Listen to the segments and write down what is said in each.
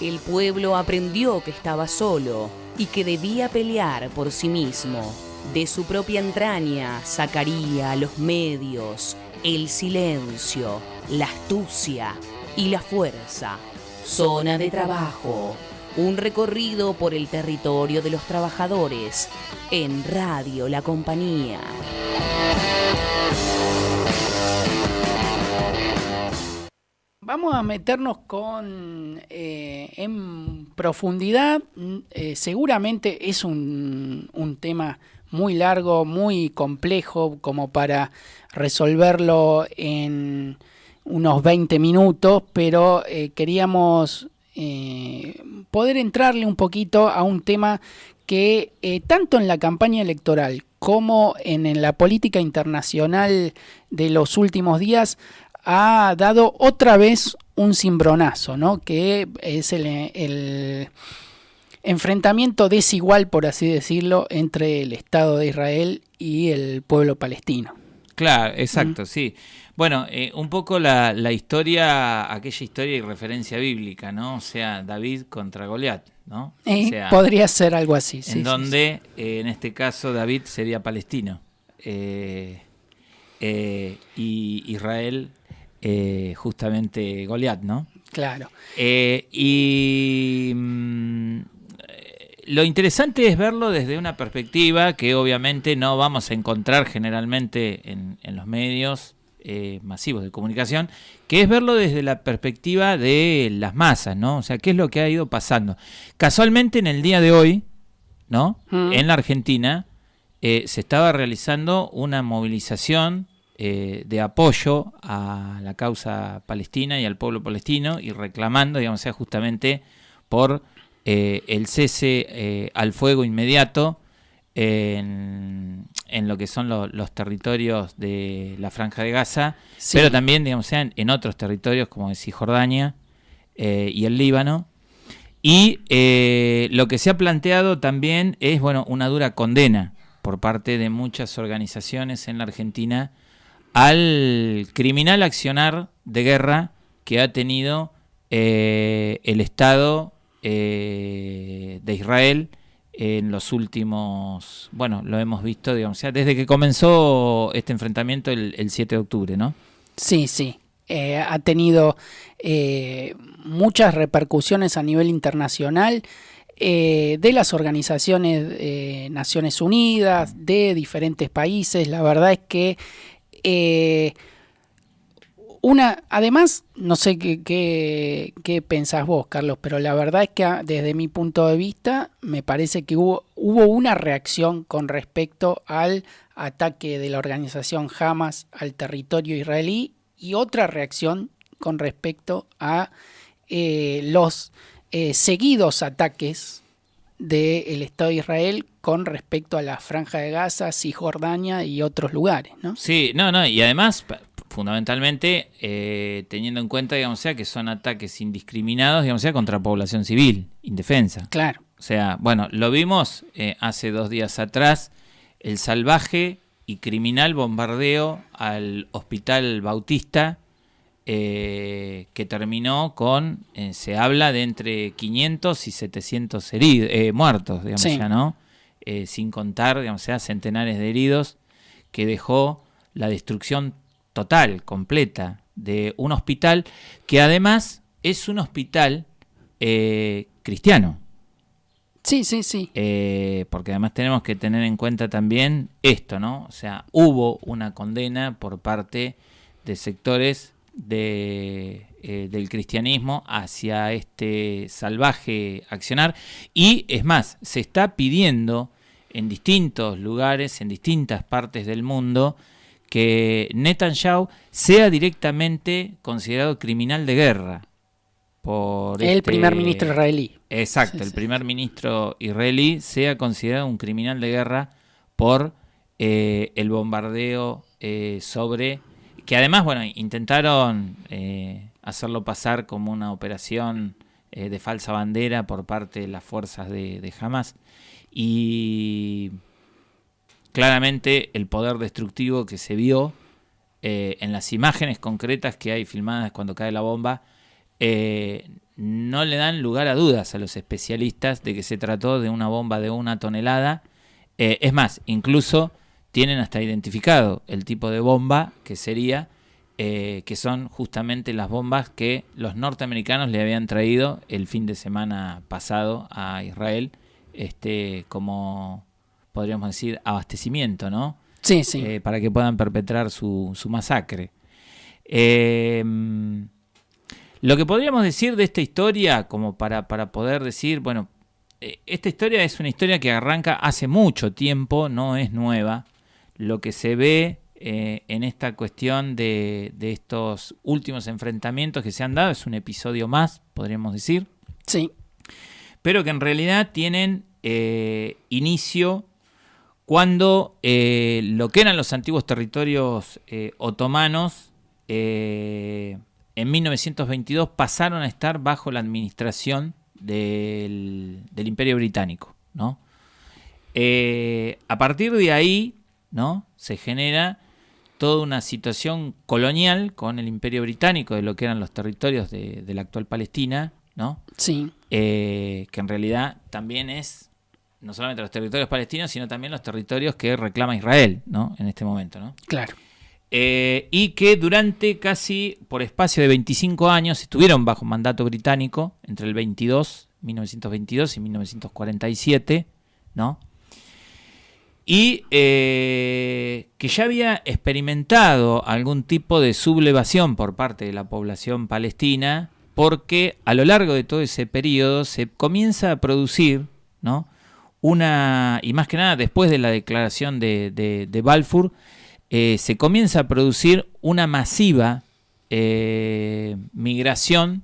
El pueblo aprendió que estaba solo y que debía pelear por sí mismo. De su propia entraña sacaría los medios, el silencio, la astucia y la fuerza. Zona de trabajo. Un recorrido por el territorio de los trabajadores en Radio La Compañía. Vamos a meternos en profundidad. Seguramente es un tema muy largo, muy complejo, como para resolverlo en unos 20 minutos, pero queríamos poder entrarle un poquito a un tema que tanto en la campaña electoral como en la política internacional de los últimos días ha dado otra vez un cimbronazo, ¿no? Que es el enfrentamiento desigual, por así decirlo, entre el Estado de Israel y el pueblo palestino. Claro, exacto, sí. Bueno, un poco la historia, aquella historia y referencia bíblica, ¿no? O sea, David contra Goliat, ¿no? O sea, podría ser algo así, sí. En donde, en este caso, David sería palestino y Israel justamente Goliat, ¿no? Claro. Lo interesante es verlo desde una perspectiva que obviamente no vamos a encontrar generalmente en los medios masivos de comunicación, que es verlo desde la perspectiva de las masas, ¿no? O sea, ¿qué es lo que ha ido pasando? Casualmente en el día de hoy, ¿no? En la Argentina se estaba realizando una movilización de apoyo a la causa palestina y al pueblo palestino y reclamando, digamos, sea justamente por el cese al fuego inmediato en lo que son los territorios de la Franja de Gaza, sí, pero también, digamos, en otros territorios como Cisjordania y el Líbano. Y lo que se ha planteado también es, bueno, una dura condena por parte de muchas organizaciones en la Argentina al criminal accionar de guerra que ha tenido el Estado de Israel en los últimos, bueno, lo hemos visto, digamos, desde que comenzó este enfrentamiento el 7 de octubre, ¿no? Sí, sí. Ha tenido muchas repercusiones a nivel internacional de las organizaciones Naciones Unidas, de diferentes países. La verdad es que además, no sé qué pensás vos, Carlos, pero la verdad es que desde mi punto de vista me parece que hubo una reacción con respecto al ataque de la organización Hamas al territorio israelí y otra reacción con respecto a los seguidos ataques del Estado de Israel con respecto a la Franja de Gaza, Cisjordania y otros lugares, ¿no? Sí, no, y además, fundamentalmente, teniendo en cuenta, digamos, que son ataques indiscriminados, digamos, contra población civil, indefensa. Claro. O sea, bueno, lo vimos hace 2 días atrás, el salvaje y criminal bombardeo al Hospital Bautista, que terminó con, se habla de entre 500 y 700 muertos, digamos, sí, ¿no? Sin contar, digamos, centenares de heridos, que dejó la destrucción total, completa, de un hospital que además es un hospital cristiano. Sí, sí, sí. Porque además tenemos que tener en cuenta también esto, ¿no? O sea, hubo una condena por parte de sectores del cristianismo hacia este salvaje accionar, y es más, se está pidiendo en distintos lugares, en distintas partes del mundo, que Netanyahu sea directamente considerado criminal de guerra por el primer ministro israelí. Exacto, sí, el primer ministro israelí sea considerado un criminal de guerra por el bombardeo sobre, que además, bueno, intentaron hacerlo pasar como una operación de falsa bandera por parte de las fuerzas de Hamas, y claramente el poder destructivo que se vio en las imágenes concretas que hay filmadas cuando cae la bomba no no le dan lugar a dudas a los especialistas de que se trató de una bomba de 1 tonelada. Es más, incluso tienen hasta identificado el tipo de bomba que sería, que son justamente las bombas que los norteamericanos le habían traído el fin de semana pasado a Israel, como podríamos decir abastecimiento, ¿no? Sí, sí. Para que puedan perpetrar su masacre. Lo que podríamos decir de esta historia, como para poder decir, bueno, esta historia es una historia que arranca hace mucho tiempo, no es nueva. Lo que se ve en esta cuestión de estos últimos enfrentamientos que se han dado es un episodio más, podríamos decir. Sí. Pero que en realidad tienen inicio cuando lo que eran los antiguos territorios otomanos en 1922 pasaron a estar bajo la administración del Imperio Británico, ¿no? A partir de ahí, ¿no?, se genera toda una situación colonial con el Imperio Británico de lo que eran los territorios de la actual Palestina, ¿no? Sí. Que en realidad también es no solamente los territorios palestinos, sino también los territorios que reclama Israel, ¿no?, en este momento, ¿no? Claro. Y que durante casi por espacio de 25 años estuvieron bajo mandato británico entre el 1922 y 1947, ¿no? Y que ya había experimentado algún tipo de sublevación por parte de la población palestina, porque a lo largo de todo ese periodo se comienza a producir, ¿no?, y más que nada después de la declaración de Balfour, se comienza a producir una masiva migración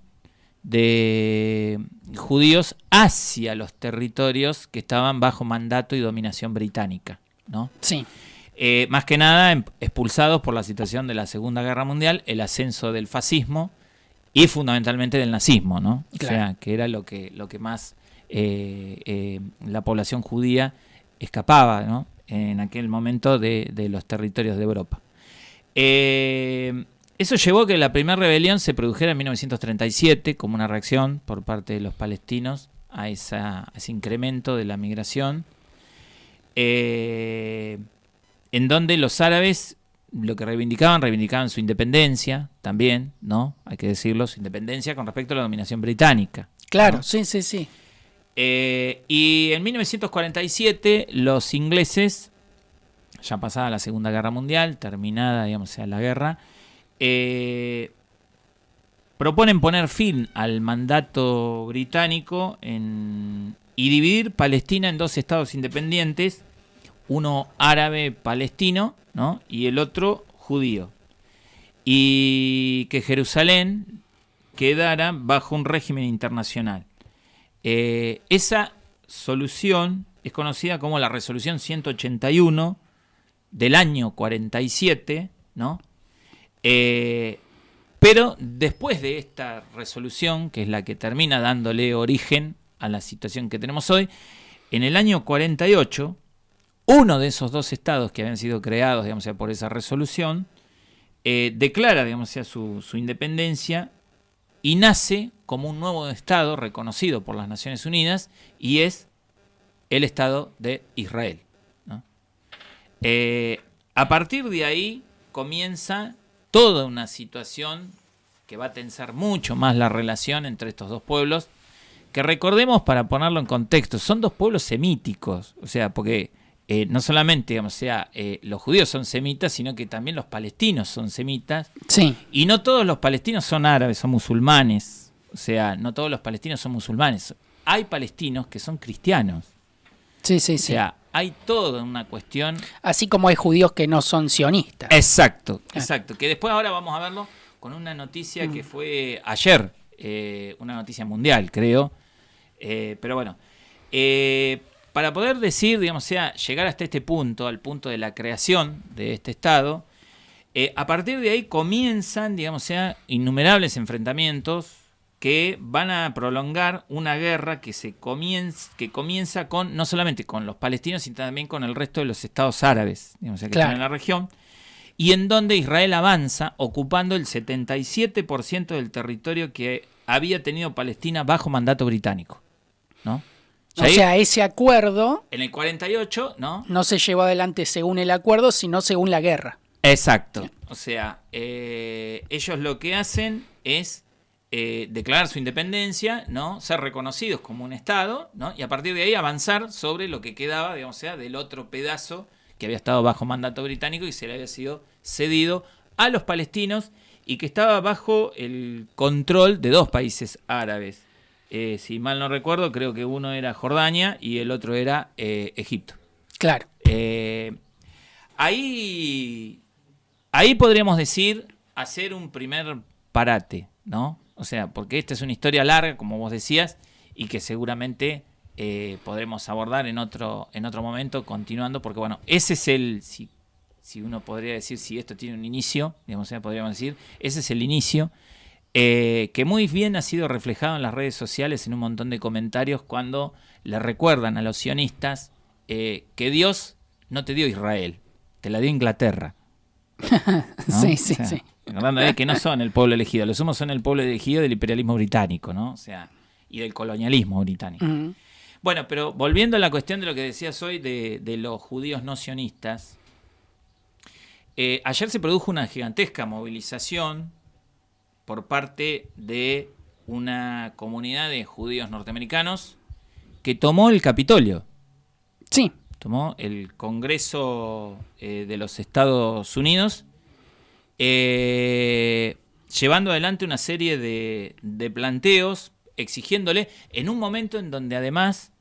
de judíos hacia los territorios que estaban bajo mandato y dominación británica, ¿no? Sí. Más que nada expulsados por la situación de la Segunda Guerra Mundial, el ascenso del fascismo y fundamentalmente del nazismo, ¿no? Claro. O sea, que era lo que más la población judía escapaba, ¿no?, en aquel momento de los territorios de Europa. Eso llevó a que la primera rebelión se produjera en 1937 como una reacción por parte de los palestinos a ese incremento de la migración, en donde los árabes lo que reivindicaban su independencia también, ¿no?, hay que decirlo, su independencia con respecto a la dominación británica. Claro, ¿no? sí, sí, sí. Y en 1947 los ingleses, ya pasada la Segunda Guerra Mundial, terminada, digamos, la guerra, proponen poner fin al mandato británico y dividir Palestina en dos estados independientes, uno árabe palestino, ¿no?, y el otro judío, y que Jerusalén quedara bajo un régimen internacional. Esa solución es conocida como la Resolución 181 del año 47, ¿no? Pero después de esta resolución, que es la que termina dándole origen a la situación que tenemos hoy, en el año 48, uno de esos dos estados que habían sido creados, digamos, por esa resolución, declara, digamos, su independencia y nace como un nuevo estado reconocido por las Naciones Unidas, y es el Estado de Israel, ¿no? A partir de ahí comienza toda una situación que va a tensar mucho más la relación entre estos dos pueblos, que recordemos, para ponerlo en contexto, son dos pueblos semíticos, o sea, porque no solamente, digamos, los judíos son semitas, sino que también los palestinos son semitas. Sí. Y no todos los palestinos son árabes, son musulmanes. O sea, no todos los palestinos son musulmanes. Hay palestinos que son cristianos. Sí, sí, O sí. sea, hay toda una cuestión. Así como hay judíos que no son sionistas. Exacto, exacto. Que después ahora vamos a verlo con una noticia que fue ayer, una noticia mundial, creo. Pero bueno, para poder decir, digamos, llegar hasta este punto, al punto de la creación de este Estado, a partir de ahí comienzan, digamos, innumerables enfrentamientos que van a prolongar una guerra que comienza con, no solamente con los palestinos, sino también con el resto de los estados árabes, digamos, que están en la región, y en donde Israel avanza ocupando el 77% del territorio que había tenido Palestina bajo mandato británico, ¿no? O sea, ese acuerdo en el 48, ¿no? No se llevó adelante según el acuerdo, sino según la guerra. Exacto. O sea, ellos lo que hacen es declarar su independencia, ¿no? Ser reconocidos como un Estado, ¿no? Y a partir de ahí avanzar sobre lo que quedaba, digamos, o sea, del otro pedazo que había estado bajo mandato británico y se le había sido cedido a los palestinos y que estaba bajo el control de 2 países árabes. Si mal no recuerdo, creo que uno era Jordania y el otro era Egipto. Claro. Ahí podríamos decir hacer un primer parate, ¿no? O sea, porque esta es una historia larga, como vos decías, y que seguramente podremos abordar en otro momento, continuando, porque bueno, ese es el, si uno podría decir, si esto tiene un inicio, digamos, o sea, podríamos decir, ese es el inicio, que muy bien ha sido reflejado en las redes sociales en un montón de comentarios cuando le recuerdan a los sionistas que Dios no te dio Israel, te la dio Inglaterra. ¿No? Sí. Recordando que no son el pueblo elegido, los somos son el pueblo elegido del imperialismo británico, ¿no? O sea, y del colonialismo británico. Uh-huh. Bueno, pero volviendo a la cuestión de lo que decías hoy de los judíos no sionistas, ayer se produjo una gigantesca movilización por parte de una comunidad de judíos norteamericanos que tomó el Capitolio. Sí. Tomó el Congreso de los Estados Unidos, llevando adelante una serie de planteos, exigiéndole, en un momento en donde además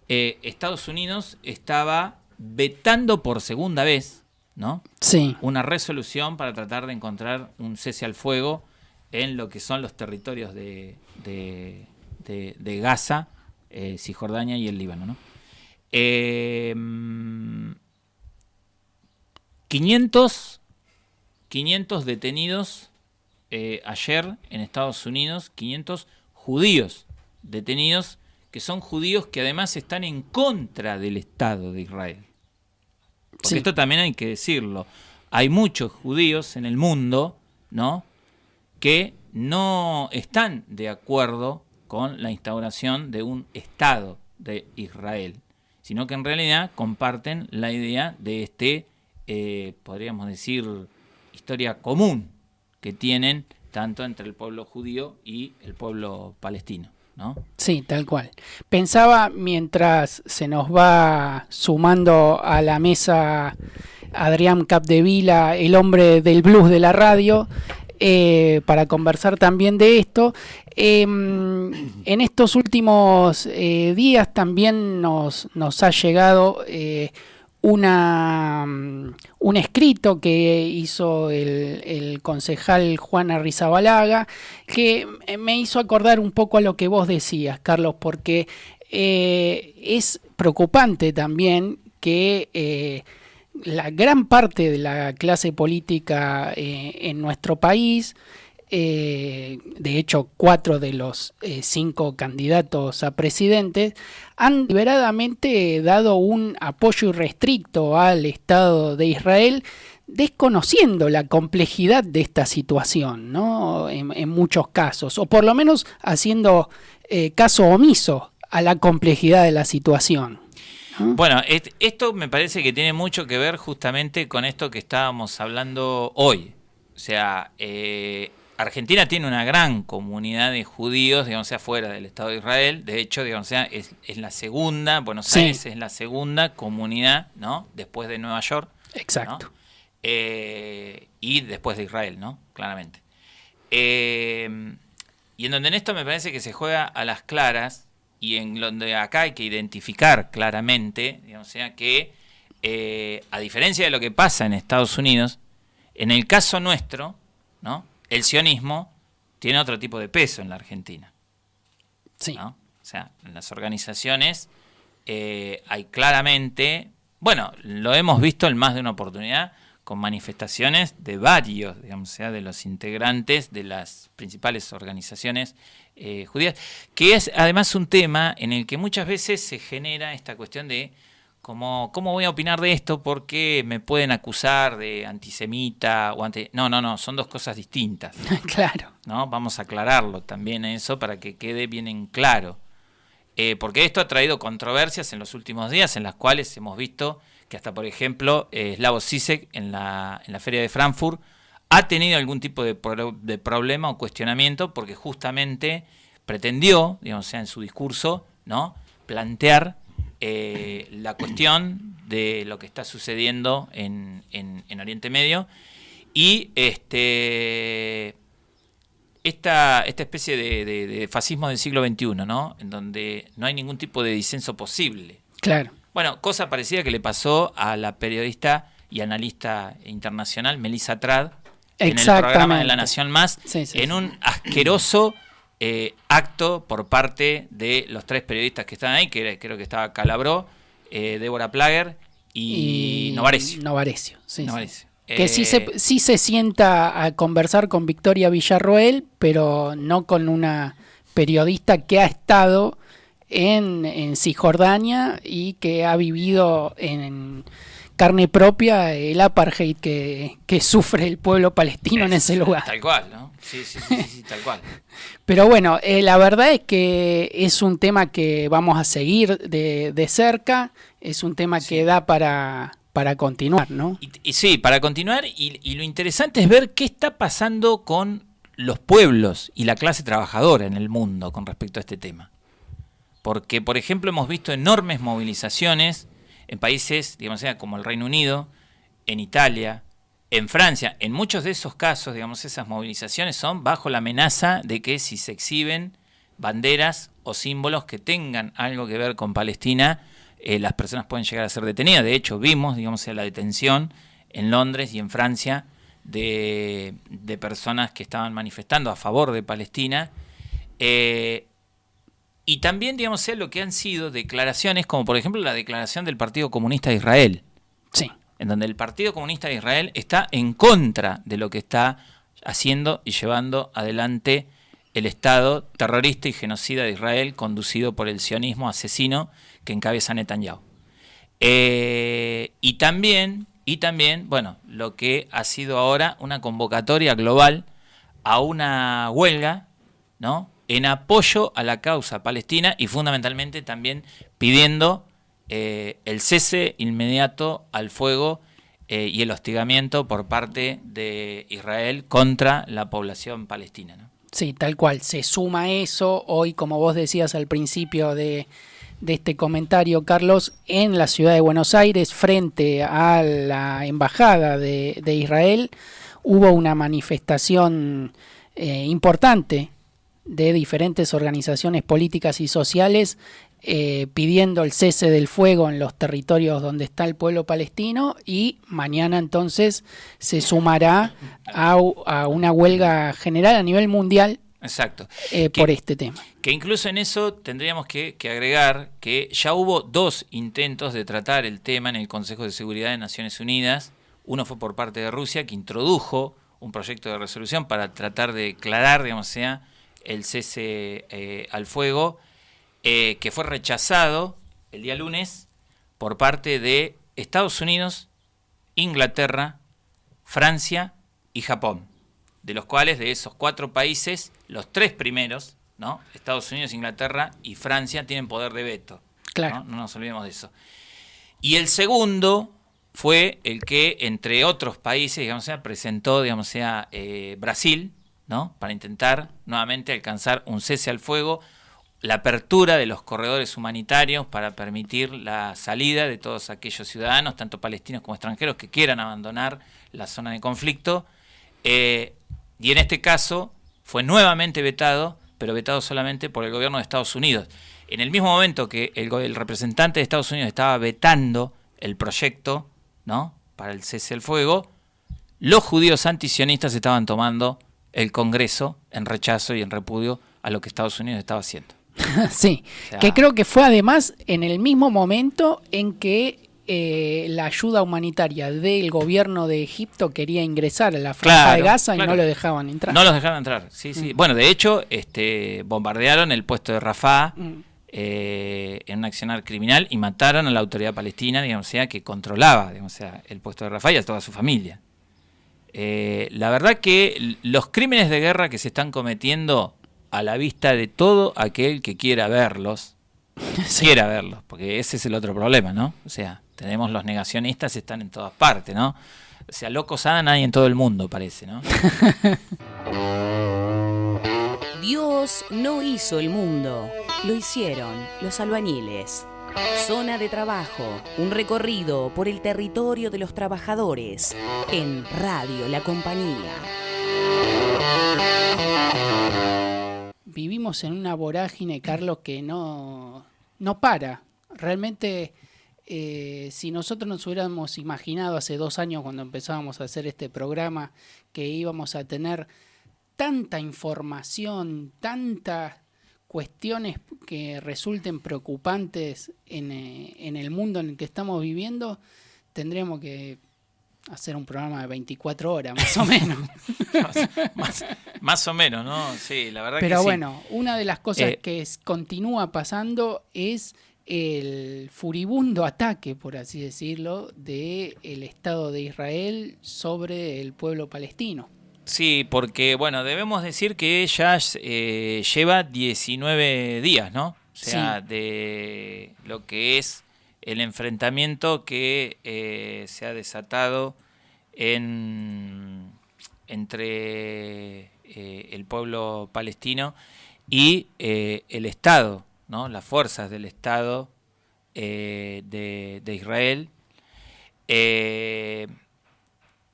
Estados Unidos estaba vetando por segunda vez, ¿no? Sí. Una resolución para tratar de encontrar un cese al fuego en lo que son los territorios de Gaza, Cisjordania y el Líbano, ¿no? 500 detenidos ayer en Estados Unidos, 500 judíos detenidos, que son judíos que además están en contra del Estado de Israel. Porque Sí. esto también hay que decirlo. Hay muchos judíos en el mundo, ¿no?, que no están de acuerdo con la instauración de un Estado de Israel, sino que en realidad comparten la idea de podríamos decir, historia común que tienen tanto entre el pueblo judío y el pueblo palestino, ¿no? Sí, tal cual. Pensaba, mientras se nos va sumando a la mesa Adrián Capdevila, el hombre del blues de la radio, para conversar también de esto. En estos últimos días también nos ha llegado un escrito que hizo el concejal Juan Arrizabalaga, que me hizo acordar un poco a lo que vos decías, Carlos, porque es preocupante también que la gran parte de la clase política en nuestro país, de hecho 4 de los 5 candidatos a presidentes, han deliberadamente dado un apoyo irrestricto al Estado de Israel, desconociendo la complejidad de esta situación, ¿no? En muchos casos, o por lo menos haciendo caso omiso a la complejidad de la situación. Bueno, esto me parece que tiene mucho que ver justamente con esto que estábamos hablando hoy. O sea, Argentina tiene una gran comunidad de judíos, digamos, fuera del Estado de Israel. De hecho, digamos, es la segunda, Buenos Aires es la segunda comunidad, ¿no?, después de Nueva York. Exacto. ¿No? Y después de Israel, ¿no?, claramente. Y en donde en esto me parece que se juega a las claras, y en donde acá hay que identificar claramente, digamos, que a diferencia de lo que pasa en Estados Unidos, en el caso nuestro, ¿no?, el sionismo tiene otro tipo de peso en la Argentina. Sí. ¿No? O sea, en las organizaciones hay claramente, bueno, lo hemos visto en más de una oportunidad, con manifestaciones de varios, digamos, de los integrantes de las principales organizaciones judías, que es además un tema en el que muchas veces se genera esta cuestión de como, ¿cómo voy a opinar de esto? Porque me pueden acusar de antisemita o No, son dos cosas distintas. Claro. ¿No? Vamos a aclararlo también eso para que quede bien en claro. Porque esto ha traído controversias en los últimos días, en las cuales hemos visto que hasta, por ejemplo, Slavoj Žižek en la Feria de Frankfurt ha tenido algún tipo de problema o cuestionamiento porque justamente pretendió, digamos, en su discurso, ¿no?, plantear la cuestión de lo que está sucediendo en Oriente Medio y esta especie de fascismo del siglo XXI, ¿no?, en donde no hay ningún tipo de disenso posible. Claro. Bueno, cosa parecida que le pasó a la periodista y analista internacional Melissa Trad en el programa de La Nación Más, en un asqueroso acto por parte de los 3 periodistas que estaban ahí, que creo que estaba Calabró, Débora Plager y Novarecio. Novarecio, sí. Novarecio. Que sí se sienta a conversar con Victoria Villarroel, pero no con una periodista que ha estado en Cisjordania y que ha vivido en carne propia el apartheid que sufre el pueblo palestino en ese lugar. Tal cual, ¿no? Sí, tal cual. Pero bueno, la verdad es que es un tema que vamos a seguir de cerca, es un tema que da para continuar, ¿no? Y sí, para continuar, y lo interesante es ver qué está pasando con los pueblos y la clase trabajadora en el mundo con respecto a este tema. Porque, por ejemplo, hemos visto enormes movilizaciones en países, digamos, como el Reino Unido, en Italia, en Francia. En muchos de esos casos, digamos, esas movilizaciones son bajo la amenaza de que si se exhiben banderas o símbolos que tengan algo que ver con Palestina, las personas pueden llegar a ser detenidas. De hecho, vimos, digamos, la detención en Londres y en Francia de personas que estaban manifestando a favor de Palestina. Y también, digamos, lo que han sido declaraciones, como por ejemplo la declaración del Partido Comunista de Israel. Sí. En donde el Partido Comunista de Israel está en contra de lo que está haciendo y llevando adelante el Estado terrorista y genocida de Israel, conducido por el sionismo asesino que encabeza Netanyahu. Y también, bueno, lo que ha sido ahora una convocatoria global a una huelga, ¿no?, en apoyo a la causa palestina y fundamentalmente también pidiendo el cese inmediato al fuego y el hostigamiento por parte de Israel contra la población palestina, ¿no? Sí, tal cual. Se suma eso hoy, como vos decías al principio de este comentario, Carlos, en la ciudad de Buenos Aires, frente a la embajada de Israel, hubo una manifestación importante de diferentes organizaciones políticas y sociales pidiendo el cese del fuego en los territorios donde está el pueblo palestino, y mañana entonces se sumará a una huelga general a nivel mundial. Exacto. Por este tema. Que incluso en eso tendríamos que agregar que ya hubo 2 intentos de tratar el tema en el Consejo de Seguridad de Naciones Unidas. Uno fue por parte de Rusia, que introdujo un proyecto de resolución para tratar de declarar, digamos, el cese al fuego, que fue rechazado el día lunes por parte de Estados Unidos, Inglaterra, Francia y Japón, de los cuales, de esos 4 países, los 3 primeros, ¿no?, Estados Unidos, Inglaterra y Francia, tienen poder de veto. Claro. No nos olvidemos de eso. Y el segundo fue el que, entre otros países, digamos, presentó, digamos, Brasil, ¿no?, para intentar nuevamente alcanzar un cese al fuego, la apertura de los corredores humanitarios para permitir la salida de todos aquellos ciudadanos, tanto palestinos como extranjeros, que quieran abandonar la zona de conflicto. Y en este caso fue nuevamente vetado, pero vetado solamente por el gobierno de Estados Unidos. En el mismo momento que el representante de Estados Unidos estaba vetando el proyecto, ¿no?, para el cese al fuego, los judíos antisionistas estaban tomando el Congreso en rechazo y en repudio a lo que Estados Unidos estaba haciendo. Sí, o sea, que creo que fue además en el mismo momento en que la ayuda humanitaria del gobierno de Egipto quería ingresar a la franja de Gaza y no lo dejaban entrar. No los dejaban entrar, sí. Bueno, de hecho, bombardearon el puesto de Rafah, en un accionar criminal y mataron a la autoridad palestina, digamos, sea, que controlaba, digamos, sea, el puesto de Rafah y a toda su familia. La verdad que los crímenes de guerra que se están cometiendo a la vista de todo aquel que quiera verlos, porque ese es el otro problema, ¿no? O sea, tenemos los negacionistas, están en todas partes, ¿no? O sea, locos hay en todo el mundo, parece, ¿no? Dios no hizo el mundo, lo hicieron los albañiles. Zona de trabajo, un recorrido por el territorio de los trabajadores en Radio La Compañía. Vivimos en una vorágine, Carlos, que no para. Realmente, si nosotros nos hubiéramos imaginado hace 2 años cuando empezábamos a hacer este programa que íbamos a tener tanta información, tantas cuestiones que resulten preocupantes en el mundo en el que estamos viviendo, tendríamos que hacer un programa de 24 horas, más o menos. más o menos, ¿no? Sí, la verdad. Pero que bueno, sí. Una de las cosas que continúa pasando es el furibundo ataque, por así decirlo, del Estado de Israel sobre el pueblo palestino. Sí, porque, bueno, debemos decir que ya lleva 19 días, ¿no? O sea, sí, de lo que es el enfrentamiento que se ha desatado entre el pueblo palestino y el Estado, ¿no? Las fuerzas del Estado de Israel.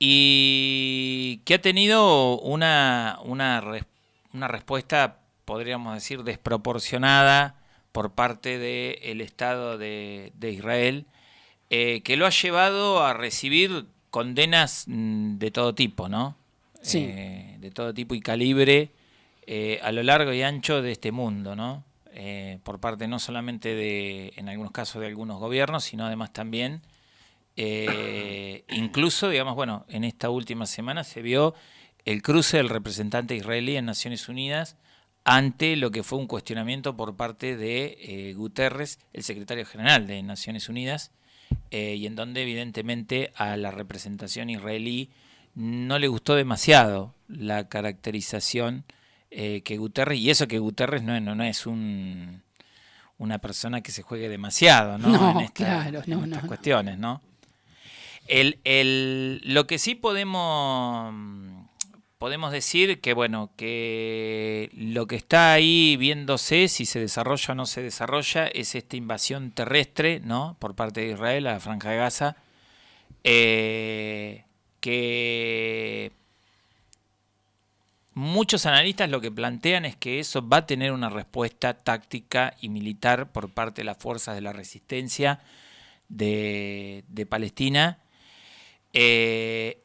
Y que ha tenido una respuesta, podríamos decir, desproporcionada por parte del Estado de Israel, que lo ha llevado a recibir condenas de todo tipo, ¿no? Sí. De todo tipo y calibre a lo largo y ancho de este mundo, ¿no? Por parte no solamente en algunos casos de algunos gobiernos, sino además también incluso, digamos, bueno, en esta última semana se vio el cruce del representante israelí en Naciones Unidas ante lo que fue un cuestionamiento por parte de Guterres, el secretario general de Naciones Unidas, y en donde evidentemente a la representación israelí no le gustó demasiado la caracterización que Guterres, y eso que Guterres no es una persona que se juegue demasiado, ¿no? En estas cuestiones, ¿no? Lo que sí podemos decir que, bueno, que lo que está ahí viéndose, si se desarrolla o no se desarrolla, es esta invasión terrestre, ¿no? Por parte de Israel a la Franja de Gaza, que muchos analistas lo que plantean es que eso va a tener una respuesta táctica y militar por parte de las fuerzas de la resistencia de Palestina. E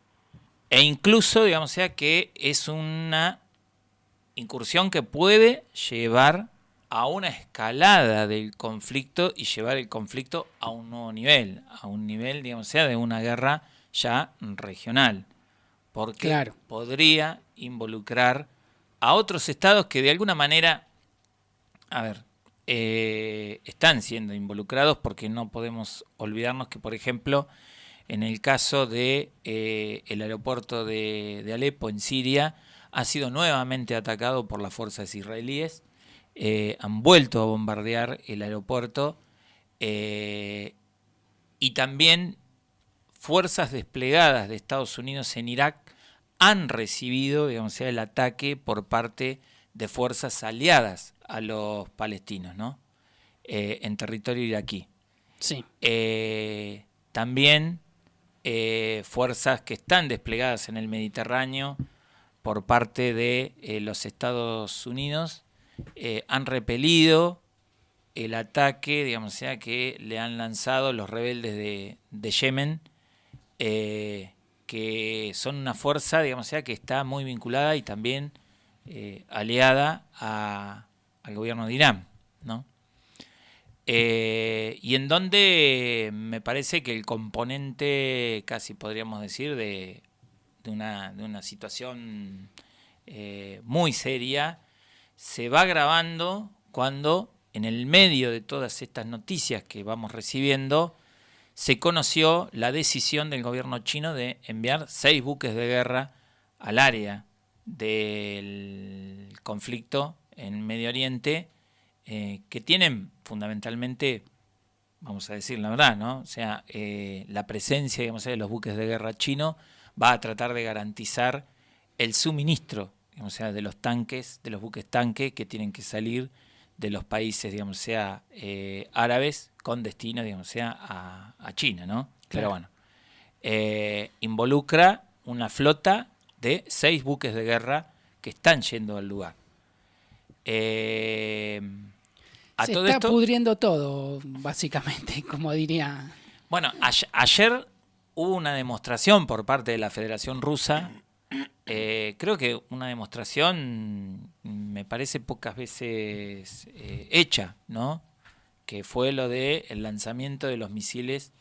incluso, digamos, sea que es una incursión que puede llevar a una escalada del conflicto y llevar el conflicto a un nuevo nivel, a un nivel, digamos, sea de una guerra ya regional, porque claro, podría involucrar a otros estados que de alguna manera, están siendo involucrados, porque no podemos olvidarnos que, por ejemplo, en el caso de el aeropuerto de Alepo en Siria, ha sido nuevamente atacado por las fuerzas israelíes, han vuelto a bombardear el aeropuerto, y también fuerzas desplegadas de Estados Unidos en Irak han recibido, digamos, el ataque por parte de fuerzas aliadas a los palestinos, ¿no? En territorio iraquí. Sí. También fuerzas que están desplegadas en el Mediterráneo por parte de los Estados Unidos han repelido el ataque, digamos, sea que le han lanzado los rebeldes de Yemen, que son una fuerza, digamos, sea que está muy vinculada y también aliada al gobierno de Irán, ¿no? Y en donde me parece que el componente, casi podríamos decir, de una situación muy seria, se va agravando cuando en el medio de todas estas noticias que vamos recibiendo, se conoció la decisión del gobierno chino de enviar 6 buques de guerra al área del conflicto en Medio Oriente, que tienen fundamentalmente, vamos a decir la verdad, ¿no? O sea, la presencia, digamos, de los buques de guerra chinos va a tratar de garantizar el suministro, digamos, o sea, de los tanques, de los buques tanque que tienen que salir de los países, digamos, sea árabes con destino, digamos, sea a China, ¿no? Claro. Pero bueno, involucra una flota de 6 buques de guerra que están yendo al lugar. Se está pudriendo todo, básicamente, como diría. Bueno, ayer hubo una demostración por parte de la Federación Rusa. Creo que una demostración me parece pocas veces hecha, ¿no? Que fue lo de el lanzamiento de los misiles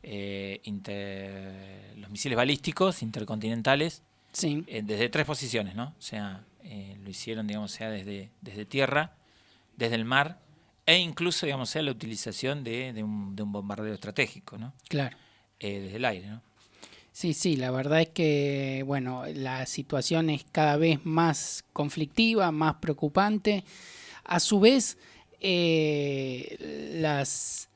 los misiles balísticos intercontinentales, sí, desde 3 posiciones, ¿no? O sea, lo hicieron, digamos, sea desde tierra, desde el mar, e incluso, digamos, sea la utilización de un bombardeo estratégico, ¿no? Claro. Desde el aire, ¿no? Sí, la verdad es que, bueno, la situación es cada vez más conflictiva, más preocupante. A su vez, las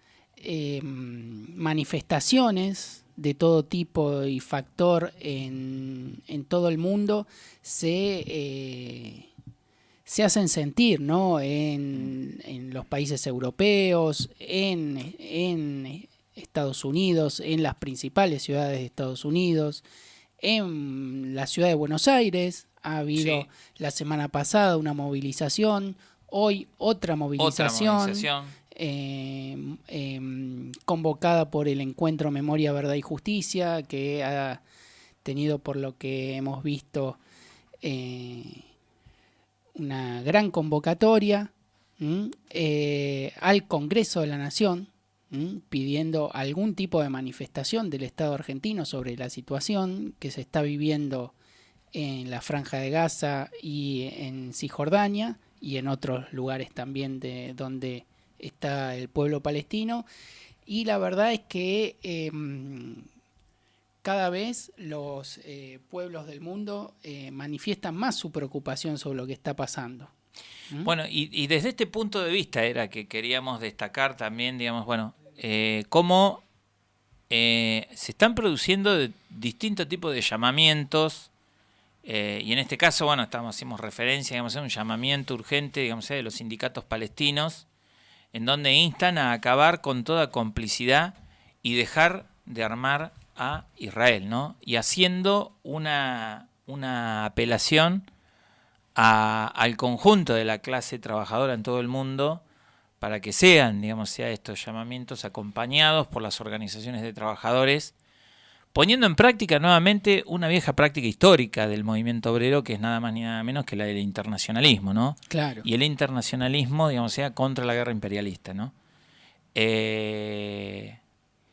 manifestaciones de todo tipo y factor en todo el mundo se hacen sentir, ¿no? En los países europeos, en Estados Unidos, en las principales ciudades de Estados Unidos, en la ciudad de Buenos Aires. Ha habido la semana pasada una movilización, hoy otra movilización. Convocada por el Encuentro Memoria, Verdad y Justicia, que ha tenido, por lo que hemos visto, una gran convocatoria al Congreso de la Nación, pidiendo algún tipo de manifestación del Estado argentino sobre la situación que se está viviendo en la Franja de Gaza y en Cisjordania y en otros lugares también de donde está el pueblo palestino. Y la verdad es que cada vez los pueblos del mundo manifiestan más su preocupación sobre lo que está pasando. Bueno, y desde este punto de vista era que queríamos destacar también, digamos, bueno, cómo se están produciendo distintos tipos de llamamientos, y en este caso, bueno, hacemos referencia, digamos, a un llamamiento urgente, digamos, de los sindicatos palestinos, en donde instan a acabar con toda complicidad y dejar de armar a Israel, ¿no? Y haciendo una apelación al conjunto de la clase trabajadora en todo el mundo para que sean, digamos, sea estos llamamientos acompañados por las organizaciones de trabajadores, poniendo en práctica nuevamente una vieja práctica histórica del movimiento obrero, que es nada más ni nada menos que la del internacionalismo, ¿no? Claro. Y el internacionalismo, digamos, sea contra la guerra imperialista, ¿no?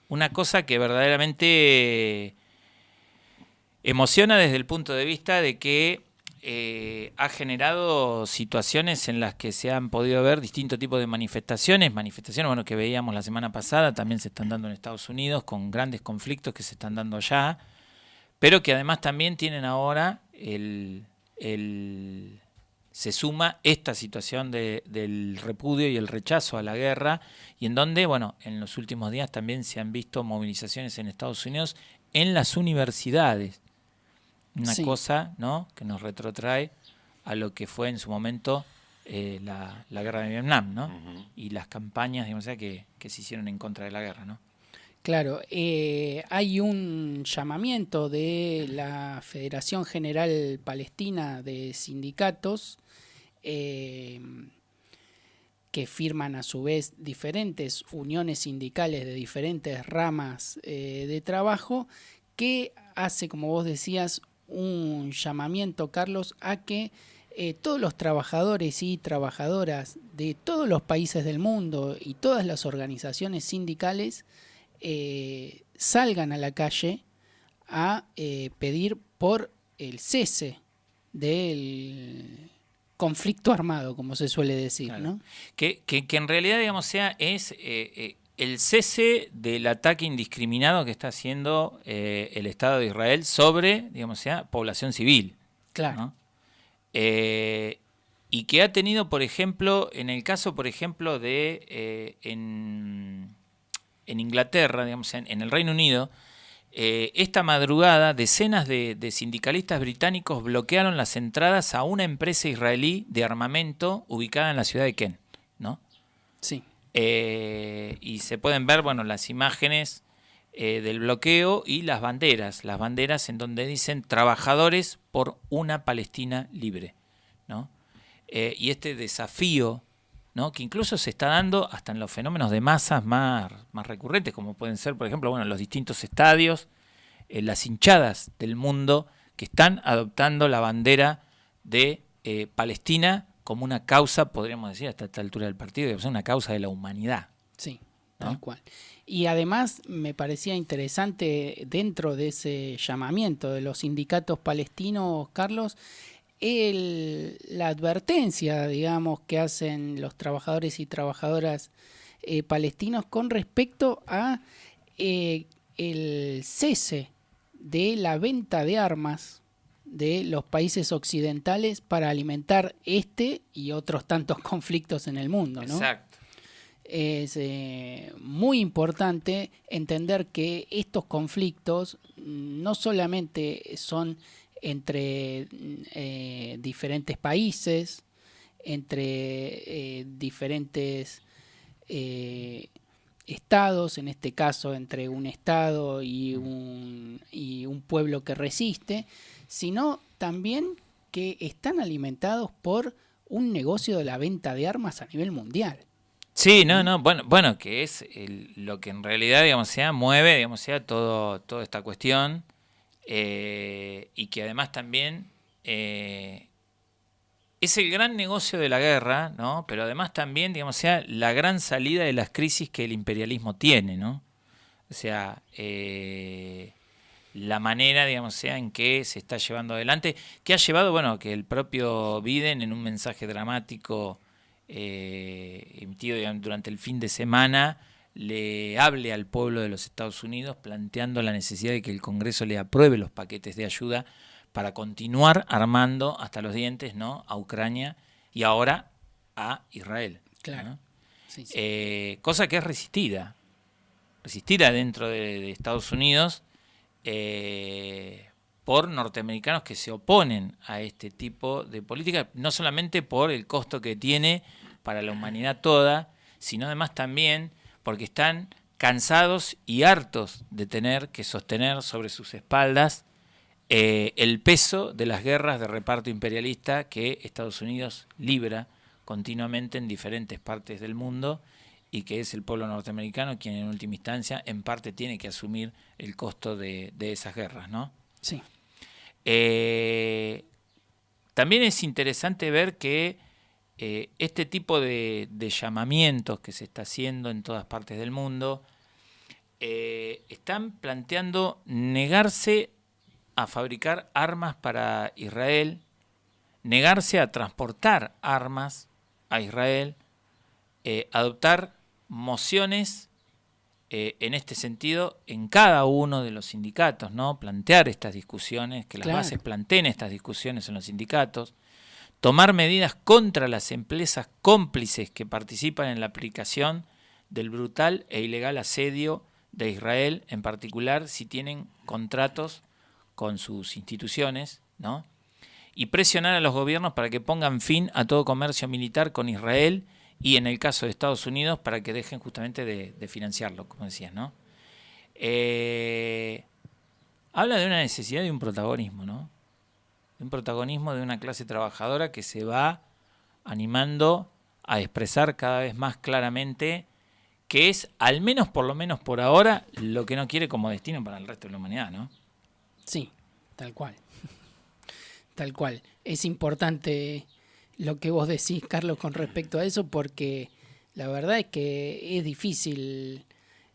Una cosa que verdaderamente emociona desde el punto de vista de que ha generado situaciones en las que se han podido ver distintos tipos de manifestaciones, bueno, que veíamos la semana pasada, también se están dando en Estados Unidos, con grandes conflictos que se están dando allá, pero que además también tienen ahora se suma esta situación del repudio y el rechazo a la guerra, y en donde, bueno, en los últimos días también se han visto movilizaciones en Estados Unidos en las universidades. Una cosa, ¿no?, que nos retrotrae a lo que fue en su momento la guerra de Vietnam, ¿no? Uh-huh. Y las campañas, digamos, que se hicieron en contra de la guerra, ¿no? Claro, hay un llamamiento de la Federación General Palestina de Sindicatos que firman a su vez diferentes uniones sindicales de diferentes ramas de trabajo, que hace, como vos decías, un llamamiento, Carlos, a que todos los trabajadores y trabajadoras de todos los países del mundo y todas las organizaciones sindicales salgan a la calle a pedir por el cese del conflicto armado, como se suele decir, Claro. ¿no? Que en realidad, digamos, es el cese del ataque indiscriminado que está haciendo el Estado de Israel sobre, digamos, población civil. Claro. ¿No? Y que ha tenido, por ejemplo, en el caso, por ejemplo, de en Inglaterra, digamos, en el Reino Unido, esta madrugada decenas de sindicalistas británicos bloquearon las entradas a una empresa israelí de armamento ubicada en la ciudad de Kent, ¿no? Sí. Y se pueden ver, bueno, las imágenes del bloqueo y las banderas en donde dicen trabajadores por una Palestina libre, ¿no? Y este desafío, ¿no? Que incluso se está dando hasta en los fenómenos de masas más recurrentes, como pueden ser, por ejemplo, bueno, los distintos estadios, las hinchadas del mundo que están adoptando la bandera de Palestina como una causa, podríamos decir, hasta esta altura del partido, que es una causa de la humanidad. Sí, ¿no? tal cual. Y además me parecía interesante dentro de ese llamamiento de los sindicatos palestinos, Carlos, la advertencia, digamos, que hacen los trabajadores y trabajadoras palestinos con respecto a el cese de la venta de armas de los países occidentales para alimentar este y otros tantos conflictos en el mundo, ¿no? Exacto. Es muy importante entender que estos conflictos no solamente son entre diferentes países, entre diferentes estados, en este caso entre un estado y un pueblo que resiste, sino también que están alimentados por un negocio de la venta de armas a nivel mundial. Sí, bueno, que es lo que en realidad, digamos, mueve, digamos, toda esta cuestión, y que además también es el gran negocio de la guerra, ¿no? Pero además también, digamos, la gran salida de las crisis que el imperialismo tiene, ¿no? O sea, la manera, digamos, en que se está llevando adelante, que ha llevado, bueno, que el propio Biden en un mensaje dramático emitido durante el fin de semana le hable al pueblo de los Estados Unidos planteando la necesidad de que el Congreso le apruebe los paquetes de ayuda para continuar armando hasta los dientes, ¿no? A Ucrania y ahora a Israel. Claro. ¿no? Sí. Cosa que es resistida dentro de Estados Unidos por norteamericanos que se oponen a este tipo de política, no solamente por el costo que tiene para la humanidad toda, sino además también porque están cansados y hartos de tener que sostener sobre sus espaldas el peso de las guerras de reparto imperialista que Estados Unidos libra continuamente en diferentes partes del mundo y que es el pueblo norteamericano quien en última instancia en parte tiene que asumir el costo de esas guerras, ¿no? Sí. También es interesante ver que este tipo de llamamientos que se está haciendo en todas partes del mundo están planteando negarse a fabricar armas para Israel, negarse a transportar armas a Israel, adoptar mociones en este sentido en cada uno de los sindicatos, ¿no? Plantear estas discusiones, que las Claro. bases planteen estas discusiones en los sindicatos, tomar medidas contra las empresas cómplices que participan en la aplicación del brutal e ilegal asedio de Israel, en particular si tienen contratos con sus instituciones, ¿no? Y presionar a los gobiernos para que pongan fin a todo comercio militar con Israel y en el caso de Estados Unidos para que dejen justamente de financiarlo, como decías, ¿no? Habla de una necesidad de un protagonismo, ¿no? De un protagonismo de una clase trabajadora que se va animando a expresar cada vez más claramente que es, al menos por lo menos por ahora, lo que no quiere como destino para el resto de la humanidad, ¿no? Sí, tal cual. Tal cual. Es importante lo que vos decís, Carlos, con respecto a eso, porque la verdad es que es difícil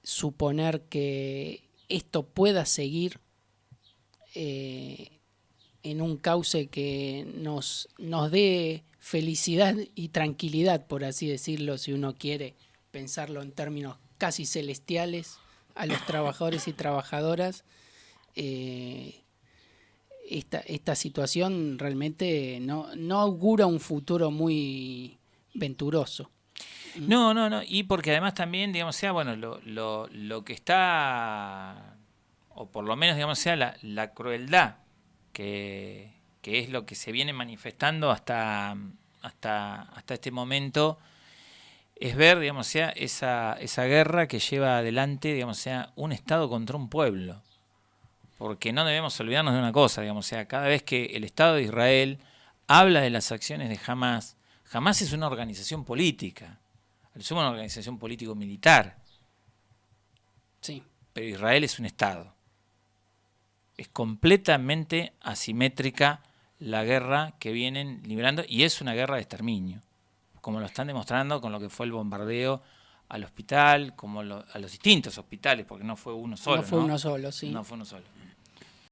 suponer que esto pueda seguir en un cauce que nos dé felicidad y tranquilidad, por así decirlo, si uno quiere pensarlo en términos casi celestiales, a los trabajadores y trabajadoras. Esta situación realmente no augura un futuro muy venturoso. No, y porque además también, digamos, sea, bueno, lo que está, o por lo menos, digamos, sea la crueldad que es lo que se viene manifestando hasta este momento, es ver, digamos, sea esa guerra que lleva adelante, digamos, sea un Estado contra un pueblo. Porque no debemos olvidarnos de una cosa, digamos, sea, cada vez que el Estado de Israel habla de las acciones de Hamás, Hamás es una organización política, es una organización político-militar, Sí. pero Israel es un Estado. Es completamente asimétrica la guerra que vienen librando, y es una guerra de exterminio, como lo están demostrando con lo que fue el bombardeo al hospital, como a los distintos hospitales, porque no fue uno solo. No fue uno solo, sí. No fue uno solo.